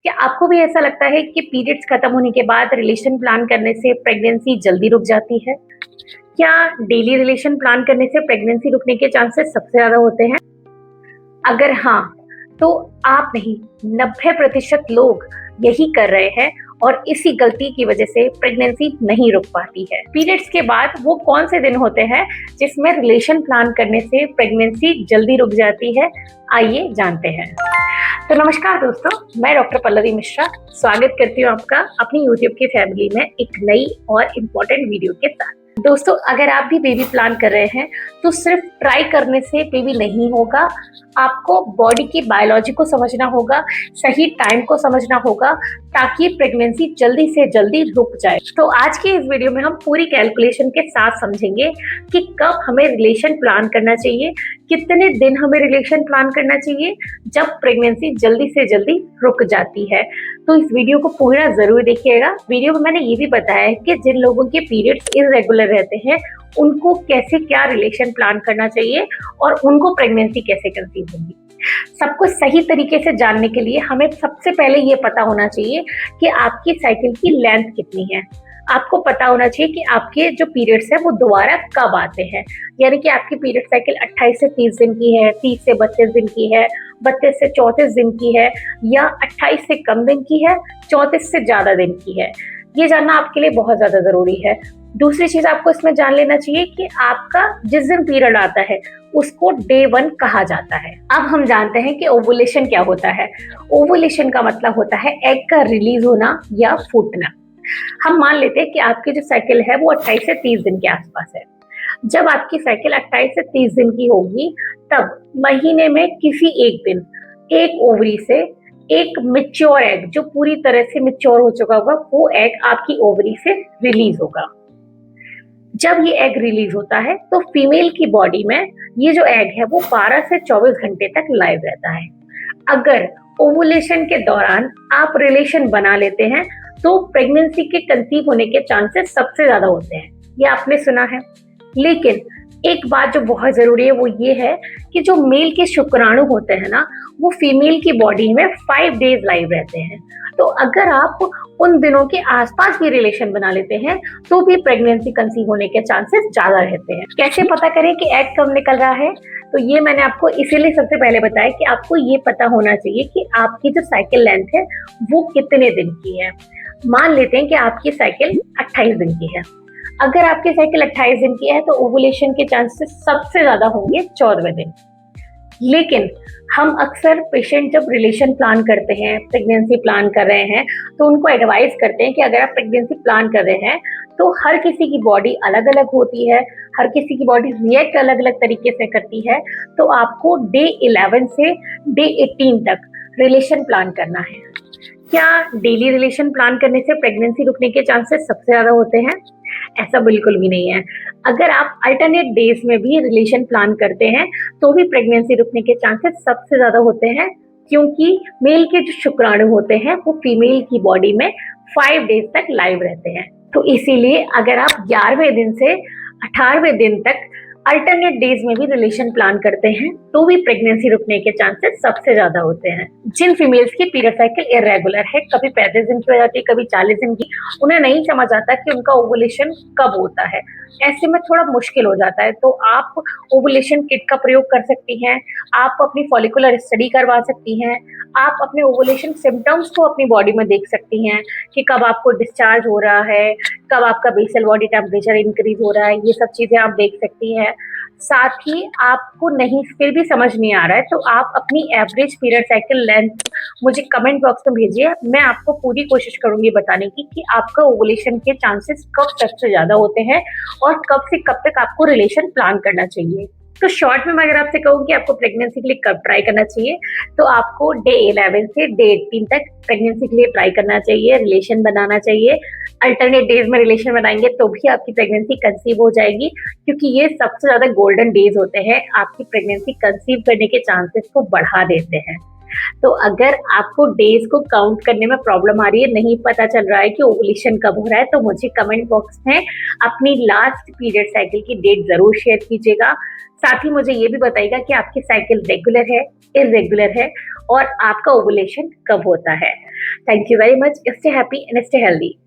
क्या आपको भी ऐसा लगता है कि पीरियड्स खत्म होने के बाद रिलेशन प्लान करने से प्रेगनेंसी जल्दी रुक जाती है? क्या डेली रिलेशन प्लान करने से प्रेगनेंसी रुकने के चांसेस सबसे ज़्यादा होते हैं? अगर हाँ, तो आप नहीं, 90% लोग यही कर रहे हैं और इसी गलती की वजह से प्रेगनेंसी नहीं रुक पाती है। पीरियड्स के बाद वो कौन से दिन होते हैं जिसमें रिलेशन प्लान करने से प्रेगनेंसी जल्दी रुक जाती है? आइए जानते हैं। तो नमस्कार दोस्तों, मैं डॉक्टर पल्लवी मिश्रा स्वागत करती हूँ आपका अपनी यूट्यूब की फैमिली में एक नई और इम्पोर्टेंट वीडियो के साथ। दोस्तों, अगर आप भी बेबी प्लान कर रहे हैं तो सिर्फ ट्राई करने से बेबी नहीं होगा। आपको बॉडी की बायोलॉजी को समझना होगा, सही टाइम को समझना होगा ताकि प्रेगनेंसी जल्दी से जल्दी रुक जाए। तो आज की इस वीडियो में हम पूरी कैलकुलेशन के साथ समझेंगे कि कब हमें रिलेशन प्लान करना चाहिए, कितने दिन हमें रिलेशन प्लान करना चाहिए जब प्रेगनेंसी जल्दी से जल्दी रुक जाती है। तो इस वीडियो को पूरा जरूर देखिएगा। वीडियो में मैंने ये भी बताया है कि जिन लोगों के पीरियड्स इरेगुलर रहते हैं उनको कैसे क्या रिलेशन प्लान करना चाहिए और उनको प्रेगनेंसी कैसे कंसीव होगी। सब कुछ सही तरीके से जानने के लिए हमें सबसे पहले ये पता होना चाहिए कि आपकी साइकिल की लेंथ कितनी है। आपको पता होना चाहिए कि आपके जो पीरियड्स है वो दोबारा कब आते हैं। यानी कि आपकी पीरियड साइकिल 28 से 30 दिन की है, 30 से 32 दिन की है, 32 से 34 दिन की है या 28 से कम दिन की है, 34 से ज्यादा दिन की है। ये जानना आपके लिए बहुत ज्यादा जरूरी है। दूसरी चीज आपको इसमें जान लेना चाहिए कि आपका जिस दिन पीरियड आता है उसको डे 1 कहा जाता है। अब हम जानते हैं कि ओवुलेशन क्या होता है। ओवुलेशन का मतलब होता है एग का रिलीज होना या फूटना। हम मान लेते हैं कि आपकी जो साइकिल है वो 28 से 30 दिन के आसपास है। जब आपकी साइकिल 28 से 30 दिन की होगी तब महीने में किसी एक दिन एक ओवरी से एक मैच्योर एग, जो पूरी तरह से मैच्योर हो चुका होगा, वो एग आपकी ओवरी से रिलीज होगा। जब ये एग रिलीज होता है तो फीमेल की बॉडी में ये जो एग है वो 12 से 24 घंटे तक लाइव रहता है। अगर ओवुलेशन के दौरान आप रिलेशन बना लेते हैं तो प्रेगनेंसी के कंसीव होने के चांसेस सबसे ज्यादा होते हैं। ये आपने सुना है। लेकिन एक बात जो बहुत जरूरी है वो ये है कि जो मेल के शुक्राणु होते हैं ना, वो फीमेल की बॉडी में 5 डेज लाइव रहते हैं। तो अगर आप उन दिनों के आसपास भी रिलेशन बना लेते हैं तो भी प्रेगनेंसी कंसीव होने के चांसेस ज्यादा रहते हैं। कैसे पता करें कि एग कब निकल रहा है? तो ये मैंने आपको इसीलिए सबसे पहले बताया कि आपको ये पता होना चाहिए कि आपकी जो साइकिल लेंथ है वो कितने दिन की है। मान लेते हैं कि आपकी साइकिल 28 दिन की है। अगर आपकी साइकिल 28 दिन की है तो ओवुलेशन के चांसेस सबसे ज्यादा होंगे 14वें दिन। लेकिन हम अक्सर पेशेंट जब रिलेशन प्लान करते हैं, प्रेगनेंसी प्लान कर रहे हैं, तो उनको एडवाइस करते हैं कि अगर आप प्रेगनेंसी प्लान कर रहे हैं तो हर किसी की बॉडी अलग अलग होती है, हर किसी की बॉडी रिएक्ट अलग अलग तरीके से करती है। तो आपको डे 11 से डे 18 तक रिलेशन प्लान करना है। क्या डेली रिलेशन प्लान करने से प्रेगनेंसी रुकने के चांसेस सबसे ज्यादा होते हैं? ऐसा बिल्कुल भी नहीं है। अगर आप अल्टरनेट डेज में भी रिलेशन प्लान करते हैं तो भी प्रेगनेंसी रुकने के चांसेस सबसे ज्यादा होते हैं, क्योंकि मेल के जो शुक्राणु होते हैं वो फीमेल की बॉडी में 5 डेज तक लाइव रहते हैं। तो इसीलिए अगर आप 11वें दिन से 18वें दिन तक अल्टरनेट डेज में भी रिलेशन प्लान करते हैं तो भी प्रेगनेंसी रुकने के चांसेस सबसे ज्यादा होते हैं। जिन फीमेल्स की पीरियड साइकिल इरेगुलर है, कभी 35 दिन की हो जाती है, कभी 40 दिन की, उन्हें नहीं समझ आता कि उनका ओवुलेशन कब होता है। ऐसे में थोड़ा मुश्किल हो जाता है। तो आप ओवुलेशन किट का प्रयोग कर सकती हैं, आप अपनी फॉलिकुलर स्टडी करवा सकती हैं, आप अपने ओवुलेशन सिम्टम्स को अपनी बॉडी में देख सकती हैं कि कब आपको डिस्चार्ज हो रहा है, कब आपका बेसल बॉडी टेम्परेचर इंक्रीज हो रहा है। ये सब चीजें आप देख सकती हैं। साथ ही आपको नहीं फिर भी समझ नहीं आ रहा है तो आप अपनी एवरेज पीरियड साइकिल लेंथ मुझे कमेंट बॉक्स में भेजिए। मैं आपको पूरी कोशिश करूंगी बताने की कि आपका ओवुलेशन के चांसेस कब सबसे ज्यादा होते हैं और कब से कब तक आपको रिलेशन प्लान करना चाहिए। तो शॉर्ट में मैं अगर आपसे कहूँ कि आपको प्रेगनेंसी के लिए कब ट्राई करना चाहिए, तो आपको डे 11 से डे 18 तक प्रेगनेंसी के लिए ट्राई करना चाहिए, रिलेशन बनाना चाहिए। अल्टरनेट डेज में रिलेशन बनाएंगे तो भी आपकी प्रेगनेंसी कंसीव हो जाएगी, क्योंकि ये सबसे ज्यादा गोल्डन डेज होते हैं, आपकी प्रेगनेंसी कंसीव करने के चांसेस को बढ़ा देते हैं। तो अगर आपको डेज को काउंट करने में प्रॉब्लम आ रही है, नहीं पता चल रहा है कि ओवुलेशन कब हो रहा है, तो मुझे कमेंट बॉक्स में अपनी लास्ट पीरियड साइकिल की डेट जरूर शेयर कीजिएगा। साथ ही मुझे ये भी बताइएगा कि आपकी साइकिल रेगुलर है, इरेगुलर है और आपका ओवुलेशन कब होता है। Thank you very much. Stay happy and stay healthy.